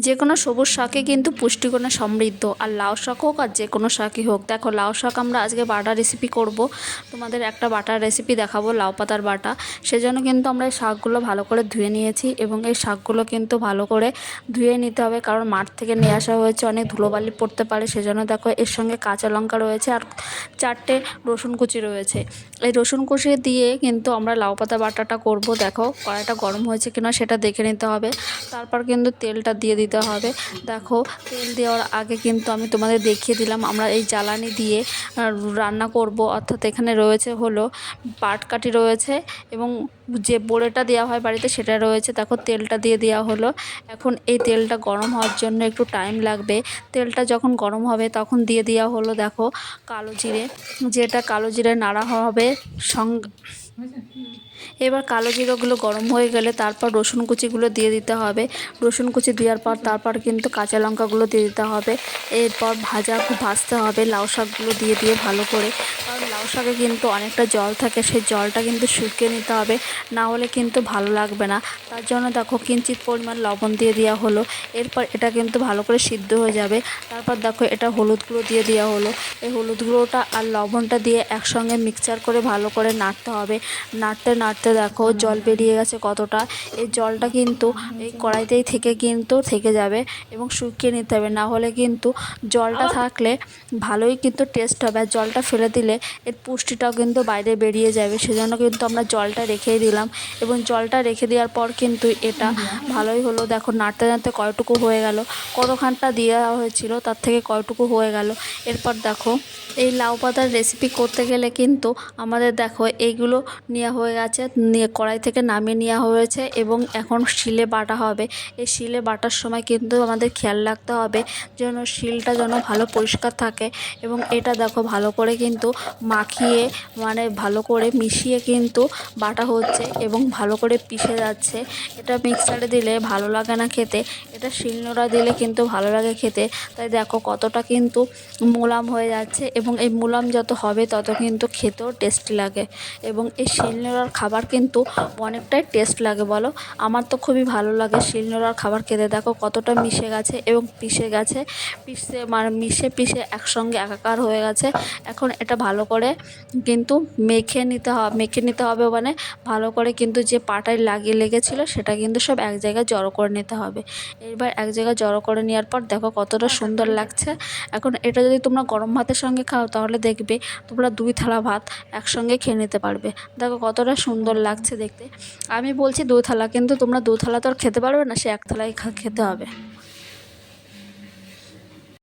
যে কোনো সবুজ শাকই কিন্তু পুষ্টিগুণে সমৃদ্ধ, আর লাউ শাক হোক আর যে কোনো শাকই হোক। দেখো লাউ শাক আমরা আজকে বাটা রেসিপি করব, তোমাদের একটা বাটার রেসিপি দেখাবো লাউ পাতার বাটা। সেজন্য কিন্তু আমরা এই শাকগুলো ভালো করে ধুয়ে নিয়েছি এবং এই শাকগুলো কিন্তু ভালো করে ধুয়ে নিতে হবে, কারণ মাঠ থেকে নিয়ে আসা হয়েছে, অনেক ধুলোবালি পড়তে পারে। সেজন্য দেখো এর সঙ্গে কাঁচা লঙ্কা রয়েছে আর 4টে রসুন কুচি রয়েছে। এই রসুন কুচি দিয়ে কিন্তু আমরা লাউ পাতা বাটাটা করব। দেখো কড়াইটা গরম হয়েছে কিনা সেটা দেখে নিতে হবে, তারপর কিন্তু তেলটা দিয়ে দিতে হবে। দেখো তেল দেওয়ার আগে কিন্তু আমি তোমাদের দেখিয়ে দিলাম আমরা এই জ্বালানি দিয়ে রান্না করব, অর্থাৎ এখানে রয়েছে হলো পাটকাঠি রয়েছে এবং যে বড়েটা দেওয়া হয় বাড়িতে সেটা রয়েছে। দেখো তেলটা দিয়ে দেওয়া হলো। এখন এই তেলটা গরম হওয়ার জন্য একটু টাইম লাগবে। তেলটা যখন গরম হবে তখন দিয়ে দেওয়া হলো দেখো কালো জিরে, যেটা কালো জিরে নাড়া হবে এবার কালো জিরাগুলো গরম হয়ে গেলে তারপর রসুন কুচিগুলো দিয়ে দিতে হবে। রসুন কুচি দেওয়ার পর তারপর কিন্তু কাঁচা লঙ্কাগুলো দিয়ে দিতে হবে। এরপর ভাজতে হবে লাউ শাকগুলো দিয়ে ভালো করে, কারণ লাউ শাকে কিন্তু অনেকটা জল থাকে, সেই জলটা কিন্তু শুকিয়ে নিতে হবে, না হলে কিন্তু ভালো লাগবে না। তার জন্য দেখো কিঞ্চিত পরিমাণ লবণ দিয়ে দেওয়া হলো। এরপর এটা কিন্তু ভালো করে সিদ্ধ হয়ে যাবে। তারপর দেখো এটা হলুদ গুঁড়ো দিয়ে দেওয়া হলো। এই হলুদ গুঁড়োটা আর লবণটা দিয়ে একসঙ্গে মিক্সচার করে ভালো করে নাড়তে হবে। নাড়তে নাড়তে দেখো জল বেরিয়ে গেছে কতটা। এই জলটা কিন্তু এই কড়াইতেই থেকে যাবে এবং শুকিয়ে নিতে হবে, না হলে কিন্তু জলটা থাকলে ভালোই কিন্তু টেস্ট হবে, আর জলটা ফেলে দিলে এর পুষ্টিটাও কিন্তু বাইরে বেরিয়ে যাবে। সেজন্য কিন্তু আমরা জলটা রেখেই দিলাম এবং জলটা রেখে দেওয়ার পর কিন্তু এটা ভালোই হলো। দেখো নাড়তে নাড়তে কয়টুকু হয়ে গেল, কতখানটা দেওয়া হয়েছিল তার থেকে কয়টুকু হয়ে গেল। এরপর দেখো এই লাউ পাতার রেসিপি করতে গেলে কিন্তু আমাদের দেখো এইগুলো নেওয়া হয়ে গেছে, নিয়ে কড়াই থেকে নামিয়ে নেওয়া হয়েছে এবং এখন শিলে বাটা হবে। এই শিলে বাটার সময় কিন্তু আমাদের খেয়াল রাখতে হবে যেন শিলটা যেন ভালো পরিষ্কার থাকে এবং এটা দেখো ভালো করে কিন্তু মাখিয়ে মানে ভালো করে মিশিয়ে কিন্তু বাটা হচ্ছে এবং ভালো করে পিষে যাচ্ছে। এটা মিক্সারে দিলে ভালো লাগে না খেতে, এটা শিলনোড়া দিলে কিন্তু ভালো লাগে খেতে। তাই দেখো কতটা কিন্তু মোলাম হয়ে যাচ্ছে এবং এই মোলাম যত হবে তত কিন্তু খেতেও টেস্টি লাগে এবং এই শিলনোড়ার খাবার কিন্তু অনেকটাই টেস্ট লাগে বলো। আমার তো খুবই ভালো লাগে শিলনোড়ার খাবার খেতে। দেখো কতটা মিশে গেছে এবং পিষে গেছে, মানে পিষে একসঙ্গে একাকার হয়ে গেছে। এখন এটা ভালো করে কিন্তু মেখে নিতে হবে মানে ভালো করে কিন্তু যে পাটায় লেগেছিলো সেটা কিন্তু সব এক জায়গায় জড়ো করে নিতে হবে। এবার এক জায়গায় জড়ো করে নেওয়ার পর দেখো কতটা সুন্দর লাগছে। এখন এটা যদি তোমরা গরম ভাতের সঙ্গে খাও তাহলে দেখবে তোমরা 2 থালা ভাত একসঙ্গে খেয়ে নিতে পারবে। দেখো কতটা সুন্দর লাগছে দেখতে। আমি বলছি 2 থালা, কিন্তু তোমরা 2 থালা তো আর খেতে পারবে না, সে 1 থালাই খেতে হবে।